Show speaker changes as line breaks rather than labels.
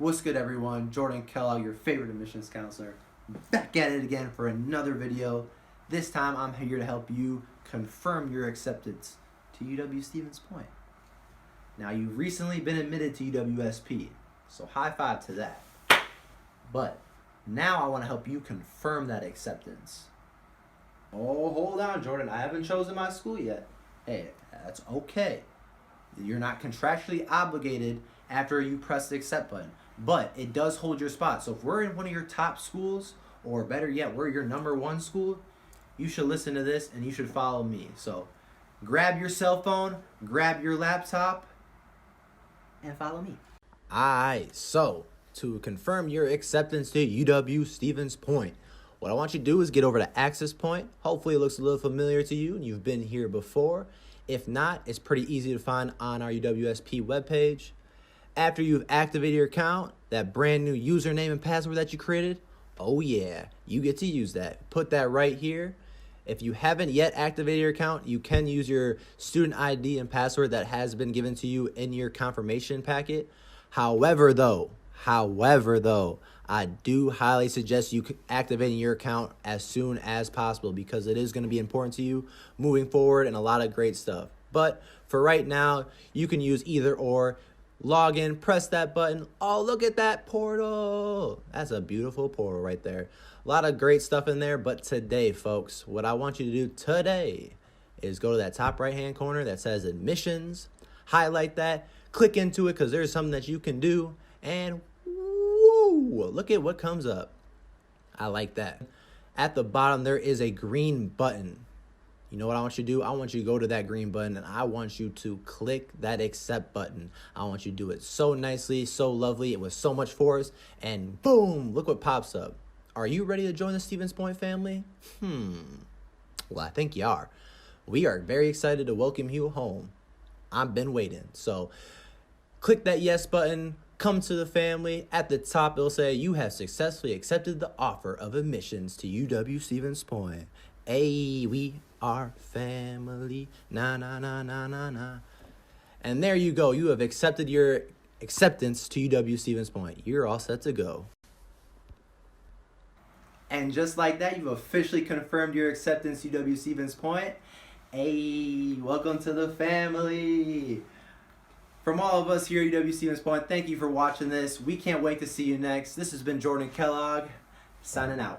What's good, everyone? Jordan Kellogg, your favorite admissions counselor, back at it again for another video. This time I'm here to help you confirm your acceptance to UW-Stevens Point. Now, you've recently been admitted to UWSP, so high five to that. But now I want to help you confirm that acceptance. Oh, hold on, Jordan. I haven't chosen my school yet. Hey, that's okay. You're not contractually obligated after you press the accept button, but it does hold your spot. So if we're in one of your top schools, or better yet, we're your #1 school, you should listen to this and you should follow me. So grab your cell phone, grab your laptop, and follow me. Alright, so to confirm your acceptance to UW-Stevens Point, what I want you to do is get over to Access Point. Hopefully it looks a little familiar to you and you've been here before. If not, it's pretty easy to find on our UWSP webpage. After you've activated your account, that brand new username and password that you created, oh yeah, you get to use that. Put that right here. If you haven't yet activated your account, you can use your student ID and password that has been given to you in your confirmation packet. However, though, I do highly suggest you activating your account as soon as possible because it is going to be important to you moving forward and a lot of great stuff. But for right now, you can use either or. Log in, press that button. Oh, look at that portal. That's a beautiful portal right there. A lot of great stuff in there, but today, folks, what I want you to do today is go to that top right-hand corner that says admissions, highlight that, click into it because there's something that you can do, and woo, look at what comes up. I like that. At the bottom, there is a green button. You know what I want you to do? I want you to go to that green button and I want you to click that accept button. I want you to do it so nicely, so lovely. It was so much force and boom, look what pops up. Are you ready to join the Stevens Point family? Well, I think you are. We are very excited to welcome you home. I've been waiting. So click that yes button. Come to the family. At the top, it'll say you have successfully accepted the offer of admissions to UW-Stevens Point. Hey, we are family. Na, na, na, na, na, na. And there you go. You have accepted your acceptance to UW-Stevens Point. You're all set to go. And just like that, you've officially confirmed your acceptance to UW-Stevens Point. Hey, welcome to the family. From all of us here at UW-Stevens Point, thank you for watching this. We can't wait to see you next. This has been Jordan Kellogg, signing out.